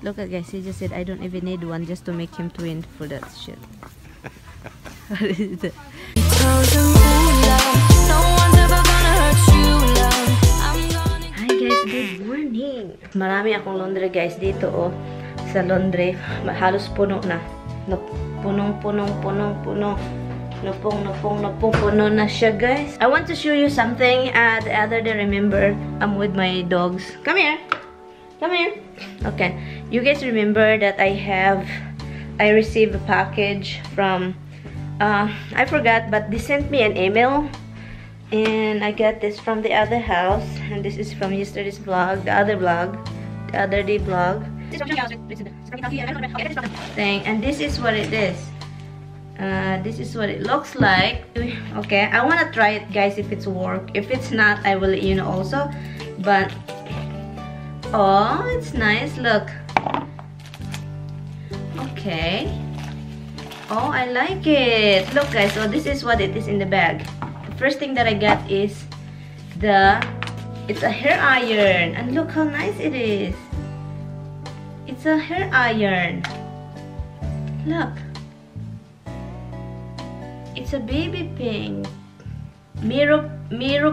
Look at guys, he just said I don't even need one just to make him twin for that shit. What is it? Hi guys, good morning. Marami akong laundry guys dito oh. Sa laundry, halos puno na. Puno na siya guys. I want to show you something. The other day, remember, I'm with my dogs. Come here. Okay, you guys remember that I received a package from I forgot, but they sent me an email, and I got this from the other house, and this is from yesterday's vlog, the other day vlog. And this is what it is. This is what it looks like. Okay, I want to try it guys if it's work. If it's not, I will let you know also. But oh, it's nice, look. Okay. Oh, I like it. Look guys, so this is what it is in the bag. The first thing that I got is it's a hair iron, and look how nice it is. It's a hair iron. Look. It's a baby pink. Miro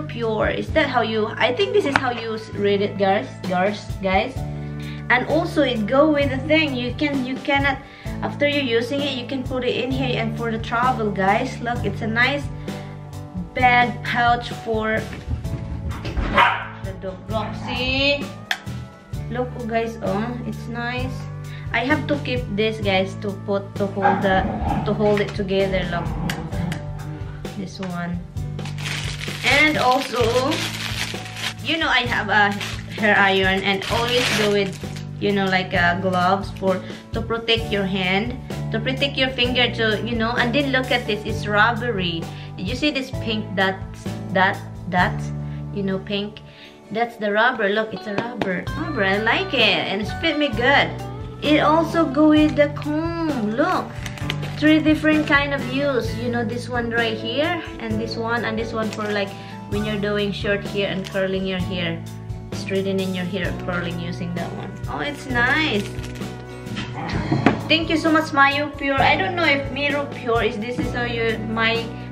Pure. Is that how you? I think this is how you read it, guys. And also it go with the thing. You cannot. After you're using it, you can put it in here and for the travel, guys. Look, it's a nice bag pouch for the dog. Roxy. Look, oh, guys. Oh, it's nice. I have to keep this, guys, to hold it together. Look, this one. And also, you know, I have a hair iron and always go with, you know, like gloves to protect your hand, to protect your finger, to, you know. And then look at this, it's rubbery. Did you see this pink dots, you know, pink? That's the rubber. Look, it's a rubber. I like it, and it's fit me good. It also go with the comb. Look, 3 different kind of use. You know, this one right here, and this one for like when you're doing short hair and curling your hair, straightening your hair, curling using that one. Oh, it's nice. Thank you so much, Miro Pure. I don't know if Miro Pure is how you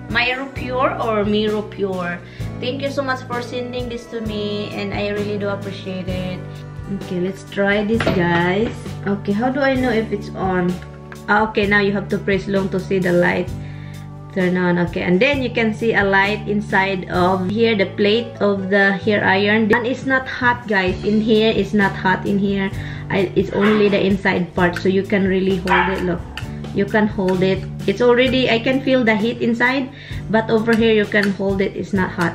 Miro Pure or Miro Pure. Thank you so much for sending this to me, and I really do appreciate it. Okay, let's try this, guys. Okay, how do I know if it's on? Okay, now you have to press long to see the light turn on. Okay, and then you can see a light inside of here, the plate of the hair iron. And it's not hot, guys. In here, it's not hot in here. It's only the inside part, so you can really hold it. Look, you can hold it. It's already, I can feel the heat inside, but over here you can hold it. It's not hot.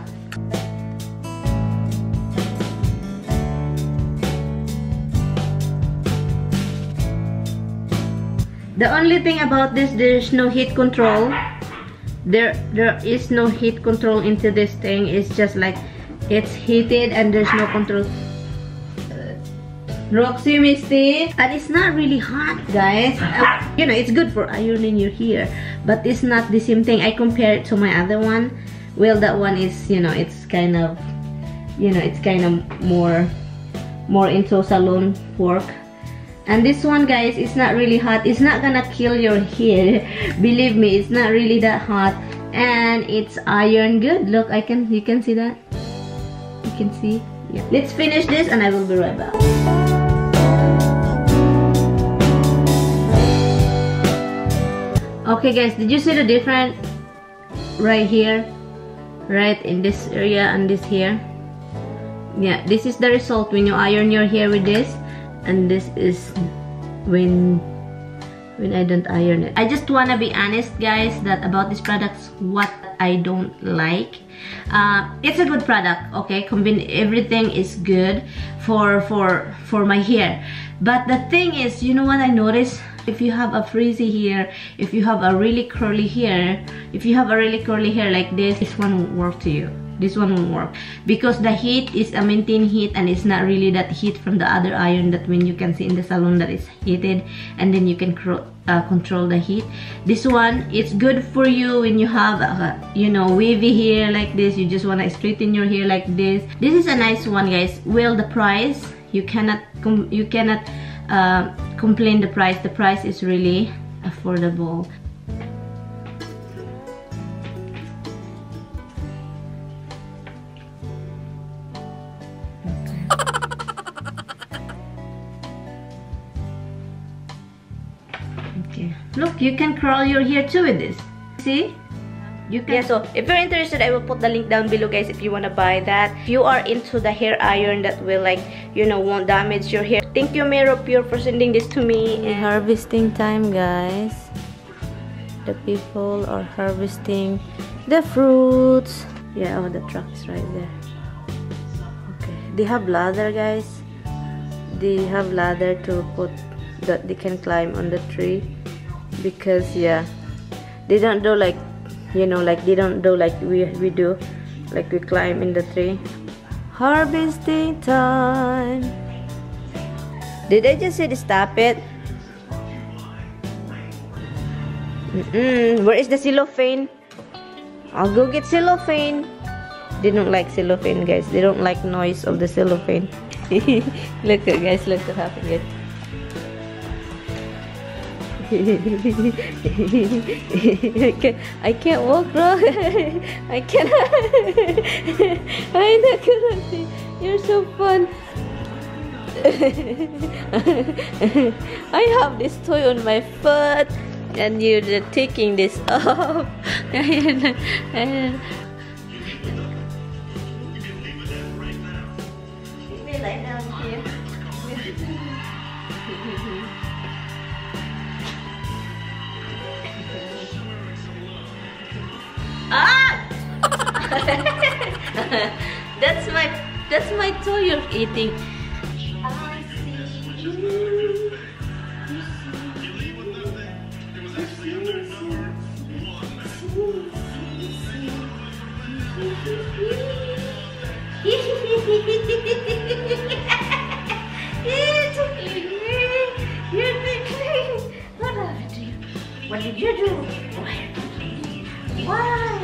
The only thing about this, there's no heat control. There is no heat control into this thing. It's just like it's heated and there's no control. Roxy, Misty, and it's not really hot, guys. You know, it's good for ironing your hair, but it's not the same thing. I compare it to my other one. Well, that one is, you know, it's kind of, you know, it's kind of more into salon work. And this one, guys, it's not really hot. It's not gonna kill your hair. Believe me, it's not really that hot. And it's iron good. Look, you can see that? You can see? Yeah. Let's finish this and I will be right back. Okay, guys, did you see the difference right here? Right in this area and this here? Yeah, this is the result when you iron your hair with this. And this is when I don't iron it. I just wanna be honest, guys, that about these products, what I don't like. It's a good product, okay? Everything is good for my hair. But the thing is, you know what I noticed? If you have a frizzy hair, if you have a really curly hair, like this one won't work to you. This one won't work because the heat is a maintained heat, and it's not really that heat from the other iron that when you can see in the salon that is heated, and then you can control the heat. This one, it's good for you when you have you know, wavy hair like this. You just want to straighten your hair like this. This is a nice one, guys. Well, the price, you cannot complain. The price is really affordable. Okay, look, you can curl your hair too with this. See? You can. Yeah, so if you're interested, I will put the link down below, guys, if you want to buy that. If you are into the hair iron that will, like, you know, won't damage your hair. Thank you, MaryAnn, for sending this to me. And harvesting time, guys. The people are harvesting the fruits. Yeah, oh, the truck is right there. Okay, they have ladder, guys. They have ladder to put that they can climb on the tree, because yeah, they don't do like, you know, like they don't do like we do, like we climb in the tree. Harvesting time. Did I just say to stop it? Where is the cellophane? I'll go get cellophane. They don't like cellophane, guys. They don't like noise of the cellophane. Look at, guys, look what happened, guys. I can't walk, bro. I cannot. I'm not gonna see. You're so fun. I have this toy on my foot, and you're taking this off. Lie down here. Ah! that's my toy you're eating. I see you. You're tickling. What happened to you? What did you do? Why?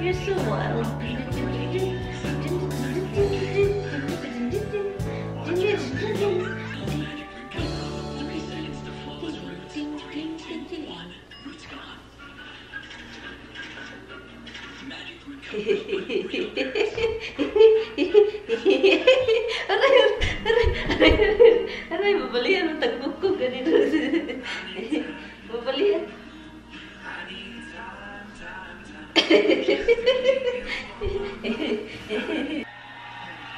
You're so wild. Aray, mabalian ang tagpog ko ganito. Mabalian.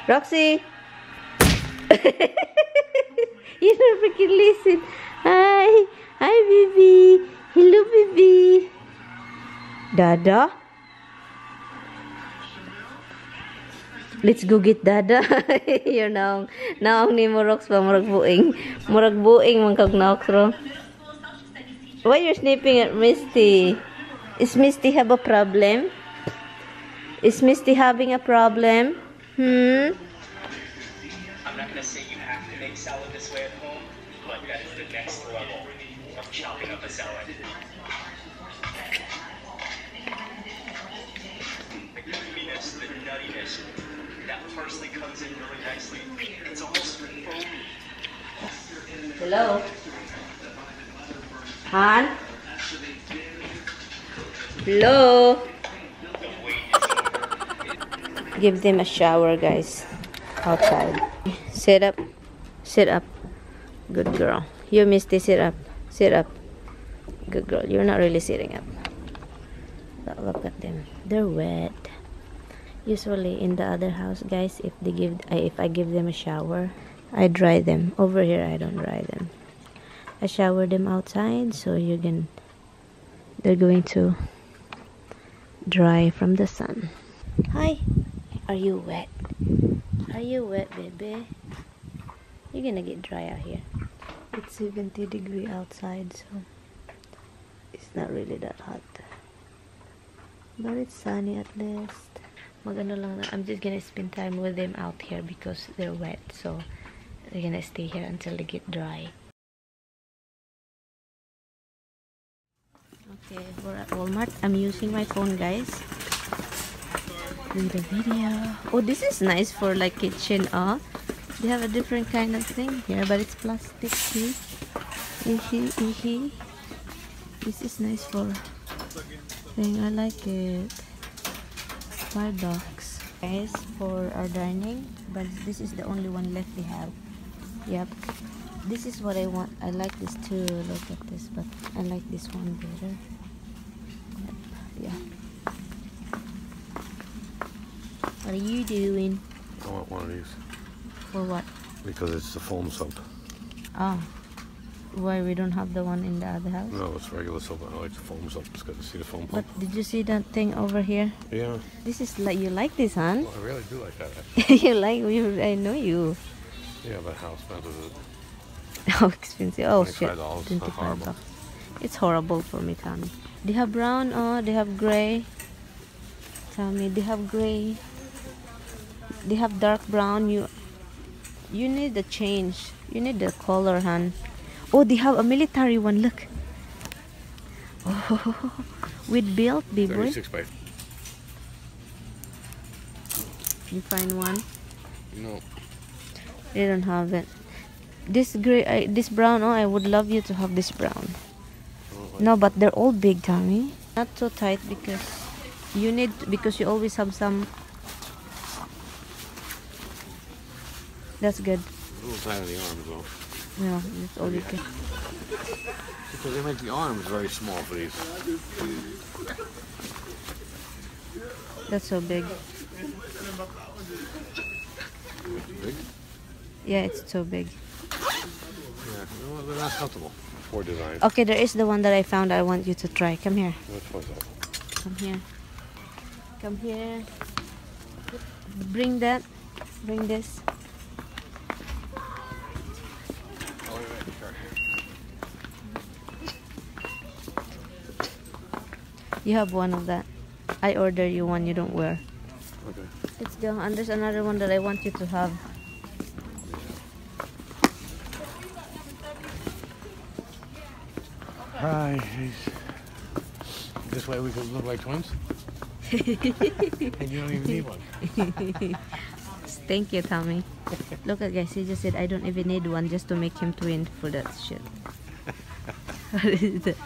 Roxy! You don't freaking listen. Hi! Hi, baby! Hello, baby! Dada? Let's go get Dada. You're now ni Morox pa murag buing man kag naox ro. Why you're snipping at Misty? Is Misty have a problem? Is Misty having a problem? I'm not gonna say you have to make salad this way at home, but that is the next level of chopping up a salad. The creaminess, the nuttiness, that parsley comes in really nicely. It's almost foamy. Hello? Han? Hello? Give them a shower, guys. Outside. Sit up. Sit up. Good girl. You, Misty, sit up. Sit up. Good girl. You're not really sitting up. But look at them. They're wet. Usually in the other house, guys, if I give them a shower, I dry them. Over here I don't dry them. I shower them outside, so they're going to dry from the sun. Hi, are you wet? Are you wet, baby? You're gonna get dry out here. It's 70 degrees outside, so it's not really that hot, but it's sunny at least. Magano lang na, I'm just gonna spend time with them out here because they're wet, so they're gonna stay here until they get dry. Okay, we're at Walmart. I'm using my phone, guys. Do the video. Oh, this is nice for like kitchen. They have a different kind of thing here, but it's plastic too. This is nice for thing. I like it. $5, guys, for our dining. But this is the only one left they have. Yep. This is what I want. I like this too. Look at this, but I like this one better. Yep. Yeah. What are you doing? I want one of these. For what? Because it's the foam soap. Oh. Why we don't have the one in the other house? No, it's regular soap. I like the foam soap. It's good to see the foam But pump. did you see that thing over here? Yeah. This is like, you like this, huh? Well, I really do like that, actually. I know you. Yeah, but how expensive is it? How expensive? Oh shit. $25. Not horrible. $25. It's horrible for me, Tommy. They have brown, they have gray. Tommy, they have gray. They have dark brown. You need the change. You need the color, hon. Oh, they have a military one. Look. Oh, with belt, big boy. 36 by. You find one? No. They don't have it. This gray, this brown. Oh, I would love you to have this brown. No, but they're all big, Tommy. Not so tight because you always have some. That's good. A little tight on the arms, though. Yeah, that's all you can. Because they make the arms very small for these. That's so big. Big? Yeah, it's so big. Yeah, no, they're not comfortable. Poor design. Okay, there is the one that I found. I want you to try. Come here. Which one's that? Come here. Come here. Bring that. Bring this. Oh, wait, sure. You have one of that. I order you one you don't wear. Okay. Let's go. And there's another one that I want you to have. Hi. This way we can look like twins? And you don't even need one. Thank you, Tommy. Look at guys, he just said I don't even need one just to make him twin for that shit. What is that?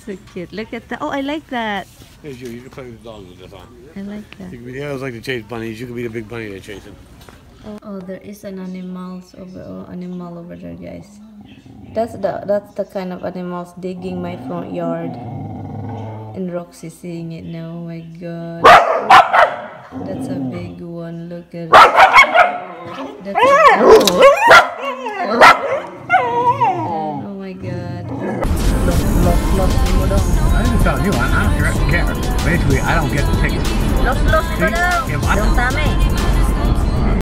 So cute. Look at that. Oh, I like that. Here's you. You can play with the dogs with this on. I like that. You can be the others like to chase bunnies. You can be the big bunny they're chasing. Oh, there is an animal over there, guys. That's the kind of animals digging my front yard. And Roxy seeing it now. Oh my god. That's a big one. Look at it. That's a